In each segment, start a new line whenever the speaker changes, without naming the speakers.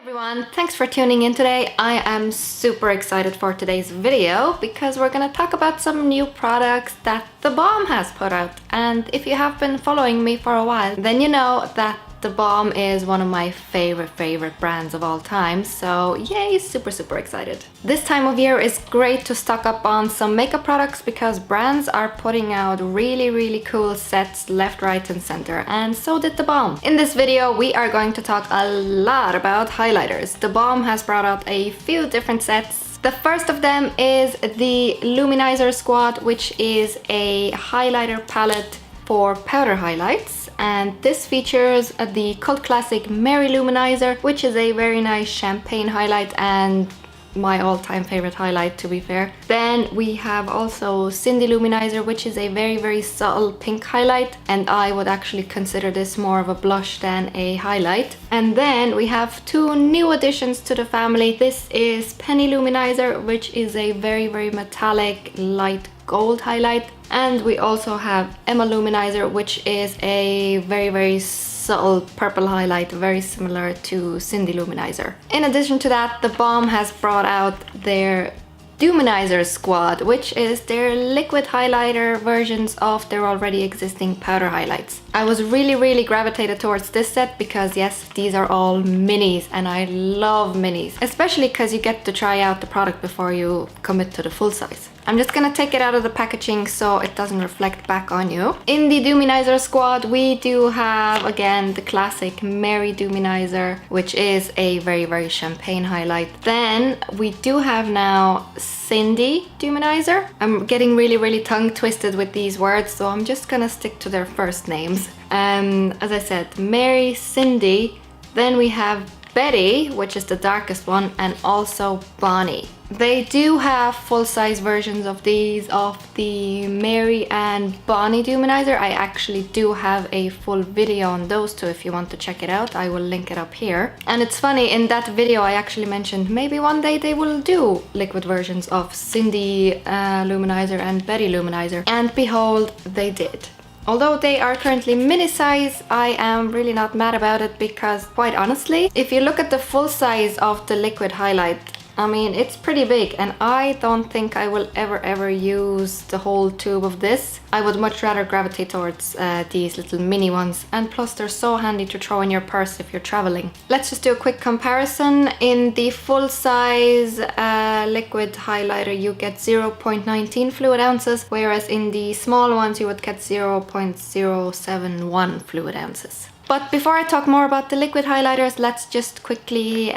Everyone, thanks for tuning in today. I am super excited for today's video because we're gonna talk about some new products that theBalm has put out. And if you have been following me for a while, then you know that theBalm is one of my favorite brands of all time. So yay, super excited. This time of year is great to stock up on some makeup products because brands are putting out really cool sets left, right and center, and so did theBalm. In this video we are going to talk a lot about highlighters. theBalm has brought out a few different sets. The first of them is the Lou-Manizer'sQuad, which is a highlighter palette for powder highlights, and this features the cult classic Mary Luminizer, which is a very nice champagne highlight and my all-time favorite highlight, to be fair. Then we have also Cindy Luminizer, which is a very subtle pink highlight, and I would actually consider this more of a blush than a highlight. And then we have two new additions to the family. This is Penny Luminizer, which is a very metallic light gold highlight, and we also have Emma Luminizer, which is a very subtle purple highlight, very similar to Cindy Luminizer. In addition to that, theBalm has brought out their Dew Manizer'sQuad, which is their liquid highlighter versions of their already existing powder highlights. I was really gravitated towards this set because yes, these are all minis and I love minis, especially because you get to try out the product before you commit to the full size. I'm just gonna take it out of the packaging so it doesn't reflect back on you. In the Dew Manizer'sQuad, we do have again the classic Mary Dew Manizer, which is a very champagne highlight. Then we do have now Cindy Dew Manizer. I'm getting really tongue twisted with these words, so I'm just gonna stick to their first names. As I said, Mary, Cindy. Then we have Betty, which is the darkest one, and also Bonnie. They do have full-size versions of these, of the Mary and Bonnie Dew Manizer. I actually do have a full video on those two if you want to check it out. I will link it up here. And it's funny, in that video I actually mentioned maybe one day they will do liquid versions of Cindy Luminizer and Betty Luminizer, and behold, they did. Although they are currently mini size, I am really not mad about it because quite honestly, if you look at the full size of the liquid highlight, I mean, it's pretty big and I don't think I will ever use the whole tube of this. I would much rather gravitate towards these little mini ones, and plus they're so handy to throw in your purse if you're traveling. Let's just do a quick comparison. In the full size liquid highlighter you get 0.19 fluid ounces, whereas in the small ones you would get 0.071 fluid ounces. But before I talk more about the liquid highlighters, let's just quickly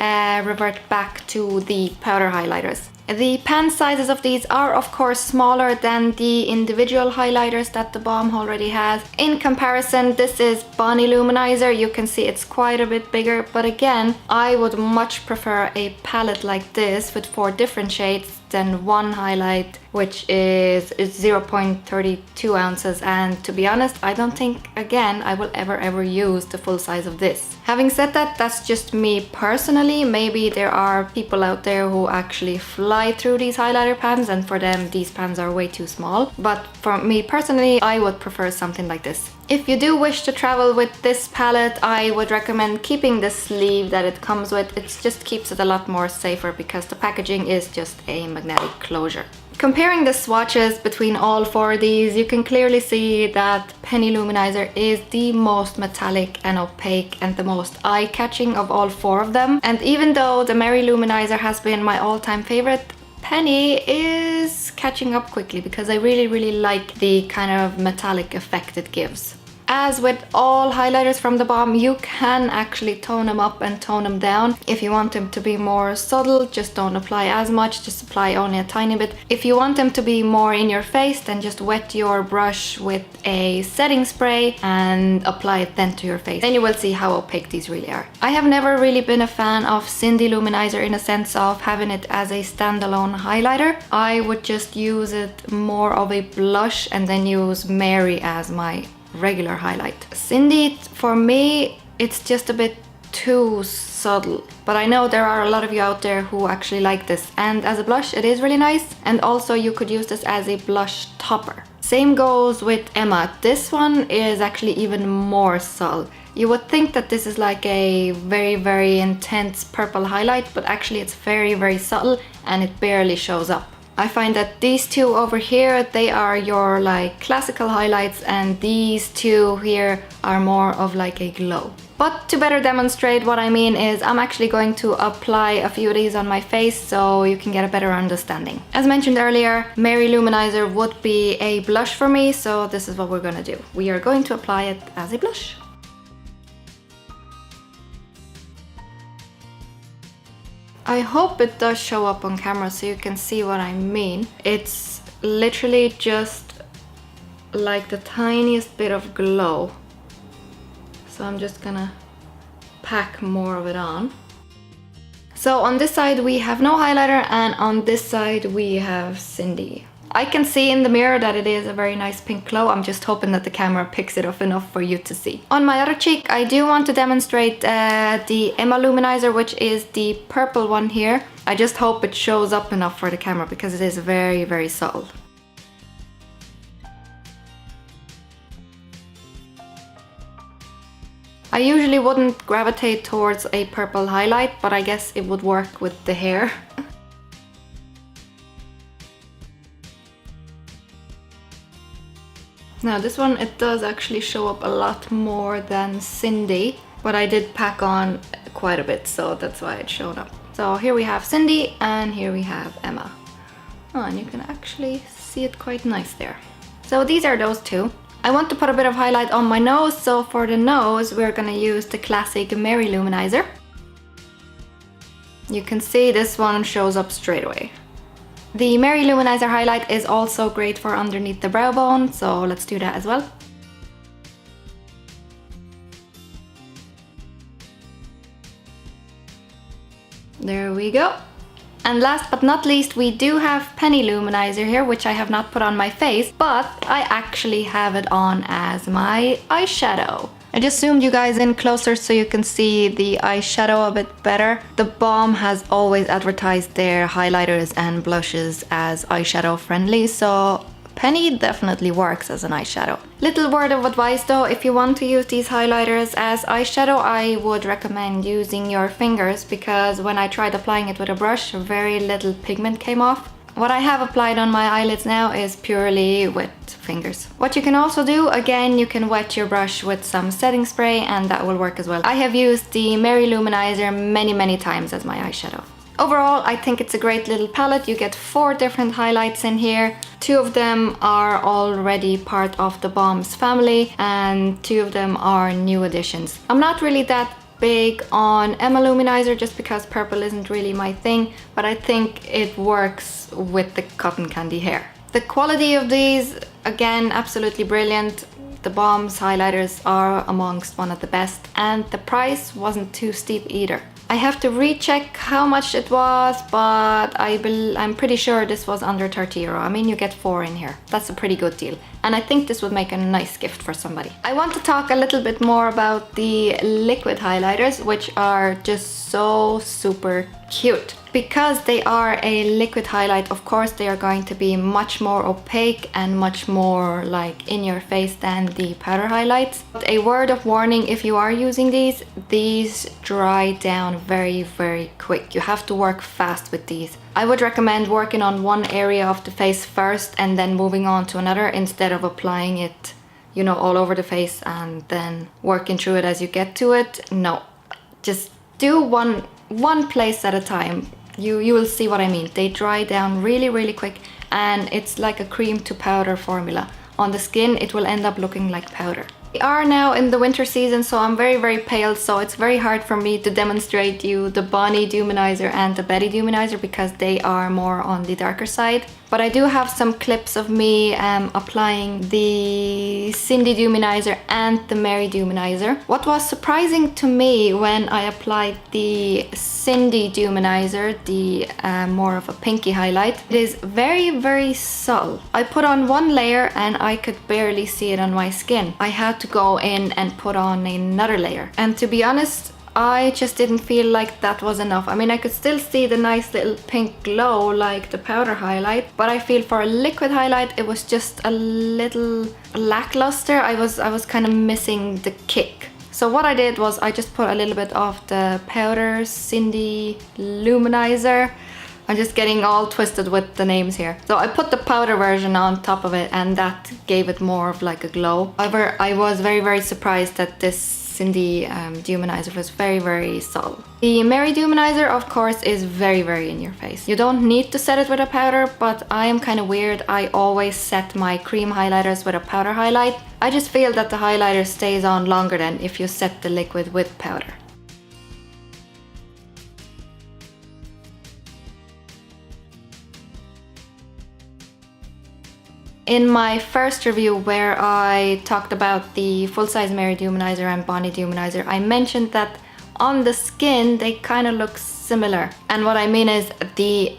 revert back to the powder highlighters. The pan sizes of these are of course smaller than the individual highlighters that theBalm already has. In comparison, this is Bonnie Luminizer. You can see it's quite a bit bigger, but again, I would much prefer a palette like this with 4 different shades than one highlight, which is 0.32 ounces. And to be honest, I don't think, again, I will ever use the full size of this. Having said that, that's just me personally. Maybe there are people out there who actually fly through these highlighter pans and for them these pans are way too small. But for me personally, I would prefer something like this. If you do wish to travel with this palette, I would recommend keeping the sleeve that it comes with. It just keeps it a lot more safer because the packaging is just a magnetic closure. Comparing the swatches between all 4 of these, you can clearly see that Penny Luminizer is the most metallic and opaque and the most eye-catching of all 4 of them. And even though the Mary Luminizer has been my all-time favorite, Penny is catching up quickly because I really like the kind of metallic effect it gives. As with all highlighters from theBalm, you can actually tone them up and tone them down. If you want them to be more subtle, just don't apply as much, just apply only a tiny bit. If you want them to be more in your face, then just wet your brush with a setting spray and apply it then to your face. Then you will see how opaque these really are. I have never really been a fan of Cindy Luminizer in a sense of having it as a standalone highlighter. I would just use it more of a blush and then use Mary as my regular highlight. Cindy, for me, it's just a bit too subtle, but I know there are a lot of you out there who actually like this, and as a blush it is really nice, and also you could use this as a blush topper. Same goes with Emma. This one is actually even more subtle. You would think that this is like a very intense purple highlight, but actually it's very subtle and it barely shows up. I find that these two over here, they are your like classical highlights, and these two here are more of like a glow. But to better demonstrate what I mean is I'm actually going to apply a few of these on my face so you can get a better understanding. As mentioned earlier, Mary Luminizer would be a blush for me, so this is what we're gonna do. We are going to apply it as a blush. I hope it does show up on camera so you can see what I mean. It's literally just like the tiniest bit of glow. So I'm just gonna pack more of it on. So on this side we have no highlighter, and on this side we have Cindy. I can see in the mirror that it is a very nice pink glow. I'm just hoping that the camera picks it up enough for you to see. On my other cheek, I do want to demonstrate the Emma Luminizer, which is the purple one here. I just hope it shows up enough for the camera because it is very subtle. I usually wouldn't gravitate towards a purple highlight, but I guess it would work with the hair. Now this one, it does actually show up a lot more than Cindy, but I did pack on quite a bit, so that's why it showed up. So here we have Cindy and here we have Emma. Oh, and you can actually see it quite nice there. So these are those two. I want to put a bit of highlight on my nose, so for the nose we're gonna use the classic Mary Luminizer. You can see this one shows up straight away. The Mary Luminizer highlight is also great for underneath the brow bone, so let's do that as well. There we go. And last but not least, we do have Penny Luminizer here, which I have not put on my face, but I actually have it on as my eyeshadow. I just zoomed you guys in closer so you can see the eyeshadow a bit better. The Balm has always advertised their highlighters and blushes as eyeshadow friendly, so Penny definitely works as an eyeshadow. Little word of advice though, if you want to use these highlighters as eyeshadow, I would recommend using your fingers, because when I tried applying it with a brush, very little pigment came off. What I have applied on my eyelids now is purely with fingers. What you can also do, again, you can wet your brush with some setting spray and that will work as well. I have used the Mary Luminizer many times as my eyeshadow. Overall, I think it's a great little palette. You get 4 different highlights in here. 2 of them are already part of the Balm's family and 2 of them are new additions. I'm not really that big on Emma Luminizer just because purple isn't really my thing, but I think it works with the cotton candy hair. The quality of these, again, absolutely brilliant. The Balm's highlighters are amongst one of the best, and the price wasn't too steep either. I have to recheck how much it was, but I'm pretty sure this was under 30 euro. I mean, you get 4 in here. That's a pretty good deal. And I think this would make a nice gift for somebody. I want to talk a little bit more about the liquid highlighters, which are just so super cute. Because they are a liquid highlight, of course they are going to be much more opaque and much more like in your face than the powder highlights. But a word of warning, if you are using these dry down very quick. You have to work fast with these. I would recommend working on one area of the face first and then moving on to another, instead of applying it, you know, all over the face and then working through it as you get to it. No, just do one place at a time. You will see what I mean. They dry down really quick, and it's like a cream to powder formula. On the skin it will end up looking like powder. We are now in the winter season, so I'm very pale, so it's very hard for me to demonstrate you the Bonnie Dew Manizer and the Betty Dew Manizer because they are more on the darker side. But I do have some clips of me applying the Cindy Dew Manizer and the Mary Dew Manizer. What was surprising to me when I applied the Cindy Dew Manizer, the more of a pinky highlight, it is very subtle. I put on one layer and I could barely see it on my skin. I had to go in and put on another layer. And to be honest, I just didn't feel like that was enough. I mean, I could still see the nice little pink glow like the powder highlight, but I feel for a liquid highlight it was just a little lackluster. I was kind of missing the kick. So what I did was I just put a little bit of the powder Cindy Luminizer. I'm just getting all twisted with the names here. So I put the powder version on top of it and that gave it more of like a glow. However, I was very, very surprised that this Cindy Dew Manizer was very, very subtle. The Mary Dew Manizer, of course, is very, very in your face. You don't need to set it with a powder, but I am kind of weird. I always set my cream highlighters with a powder highlight. I just feel that the highlighter stays on longer than if you set the liquid with powder. In my first review where I talked about the full-size Mary Dew Manizer and Bonnie Dew Manizer, I mentioned that on the skin they kind of look similar. And what I mean is the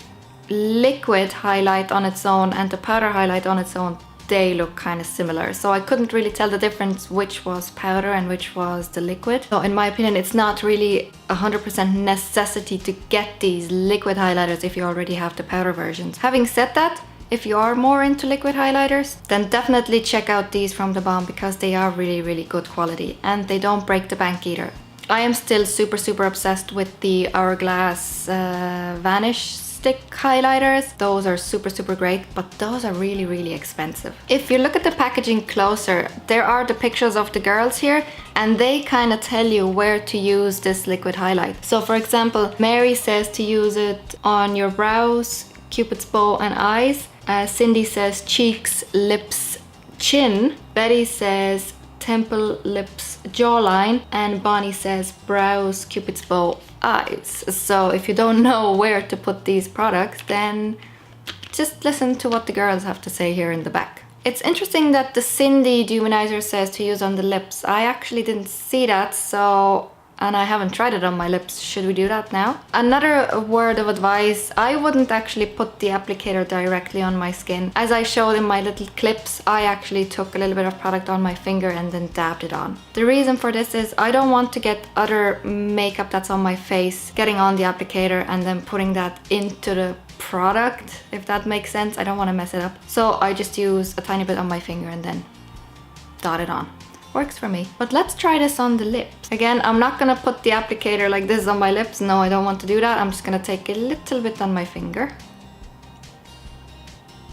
liquid highlight on its own and the powder highlight on its own, they look kind of similar. So I couldn't really tell the difference which was powder and which was the liquid. So in my opinion, it's not really 100% necessity to get these liquid highlighters if you already have the powder versions. Having said that, if you are more into liquid highlighters, then definitely check out these from theBalm because they are really, really good quality and they don't break the bank either. I am still super, super obsessed with the Hourglass Vanish Stick highlighters. Those are super, super great, but those are really, really expensive. If you look at the packaging closer, there are the pictures of the girls here and they kind of tell you where to use this liquid highlight. So for example, Mary says to use it on your brows, Cupid's bow and eyes. Cindy says cheeks, lips, chin. Betty says temple, lips, jawline. And Bonnie says brows, Cupid's bow, eyes. So if you don't know where to put these products, then just listen to what the girls have to say here in the back. It's interesting that the Cindy Dew Manizer says to use on the lips. I actually didn't see that, and I haven't tried it on my lips. Should we do that now? Another word of advice, I wouldn't actually put the applicator directly on my skin. As I showed in my little clips, I actually took a little bit of product on my finger and then dabbed it on. The reason for this is I don't want to get other makeup that's on my face getting on the applicator and then putting that into the product, if that makes sense. I don't want to mess it up. So I just use a tiny bit on my finger and then dot it on. Works for me. But let's try this on the lips. Again, I'm not gonna put the applicator like this on my lips. No, I don't want to do that. I'm just gonna take a little bit on my finger.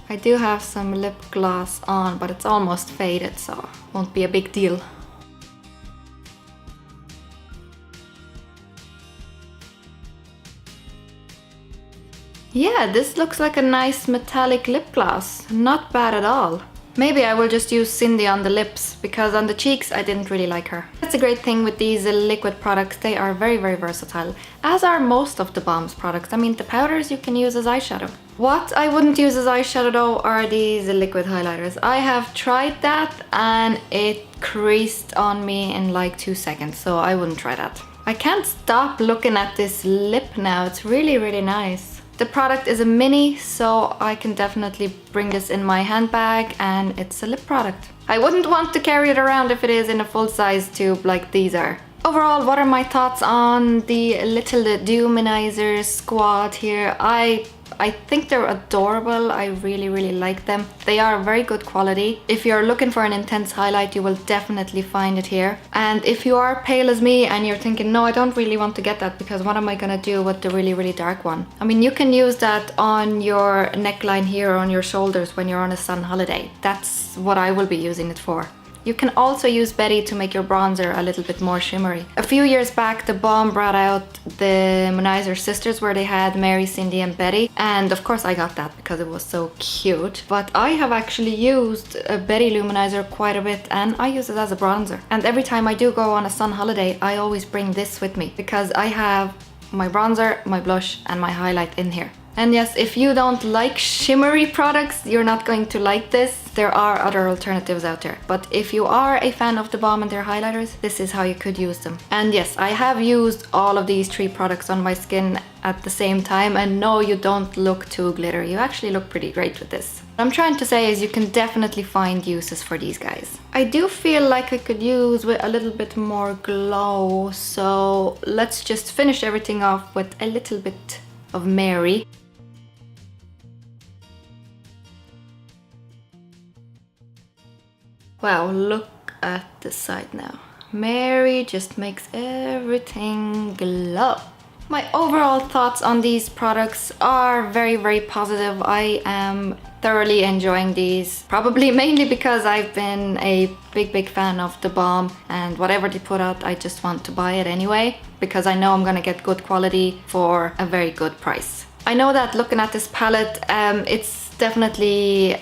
I do have some lip gloss on, but it's almost faded, so won't be a big deal. Yeah, this looks like a nice metallic lip gloss. Not bad at all. Maybe I will just use Cindy on the lips, because on the cheeks I didn't really like her. That's a great thing with these liquid products. They are very, very versatile, as are most of theBalm's products. I mean, the powders you can use as eyeshadow. What I wouldn't use as eyeshadow though are these liquid highlighters. I have tried that and it creased on me in like 2 seconds, so I wouldn't try that. I can't stop looking at this lip now. It's really, really nice. The product is a mini, so I can definitely bring this in my handbag, and it's a lip product. I wouldn't want to carry it around if it is in a full-size tube like these are. Overall, what are my thoughts on the little Dew Manizer'sQuad here? I think they're adorable. I really, really like them. They are very good quality. If you're looking for an intense highlight, you will definitely find it here. And if you are pale as me and you're thinking, no, I don't really want to get that because what am I gonna do with the really, really dark one? I mean, you can use that on your neckline here or on your shoulders when you're on a sun holiday. That's what I will be using it for. You can also use Betty to make your bronzer a little bit more shimmery. A few years back, theBalm brought out the Manizer sisters where they had Mary, Cindy and Betty. And of course I got that because it was so cute. But I have actually used a Betty Luminizer quite a bit and I use it as a bronzer. And every time I do go on a sun holiday, I always bring this with me because I have my bronzer, my blush and my highlight in here. And yes, if you don't like shimmery products, you're not going to like this. There are other alternatives out there. But if you are a fan of theBalm and their highlighters, this is how you could use them. And yes, I have used all of these 3 products on my skin at the same time. And no, you don't look too glittery. You actually look pretty great with this. What I'm trying to say is you can definitely find uses for these guys. I do feel like I could use with a little bit more glow. So let's just finish everything off with a little bit of Mary. Wow, look at the side now. Mary just makes everything glow. My overall thoughts on these products are very, very positive. I am thoroughly enjoying these, probably mainly because I've been a big fan of the Balm, and whatever they put out, I just want to buy it anyway because I know I'm gonna get good quality for a very good price. I know that looking at this palette, it's definitely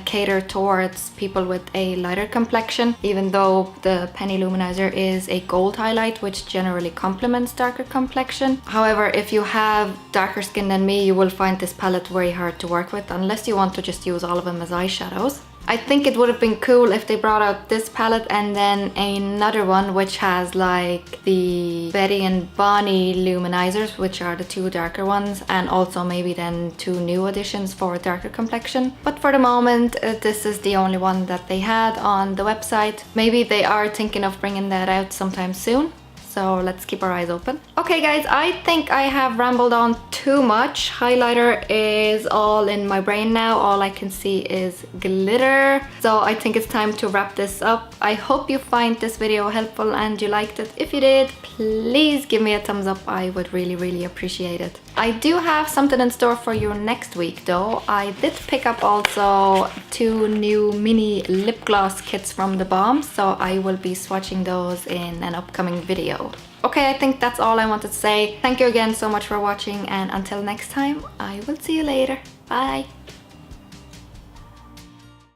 catered towards people with a lighter complexion, even though the Penny Luminizer is a gold highlight, which generally complements darker complexion. However, if you have darker skin than me, you will find this palette very hard to work with unless you want to just use all of them as eyeshadows. I think it would have been cool if they brought out this palette and then another one which has like the Betty and Bonnie Luminizers, which are the two darker ones, and also maybe then two new additions for darker complexion. But for the moment, this is the only one that they had on the website. Maybe they are thinking of bringing that out sometime soon. So let's keep our eyes open. Okay guys, I think I have rambled on too much. Highlighter is all in my brain now. All I can see is glitter. So I think it's time to wrap this up. I hope you find this video helpful and you liked it. If you did, please give me a thumbs up. I would really appreciate it. I do have something in store for you next week though. I did pick up also 2 new mini lip gloss kits from the Balm, so I will be swatching those in an upcoming video. Okay, I think that's all I wanted to say. Thank you again so much for watching, and until next time, I will see you later. Bye!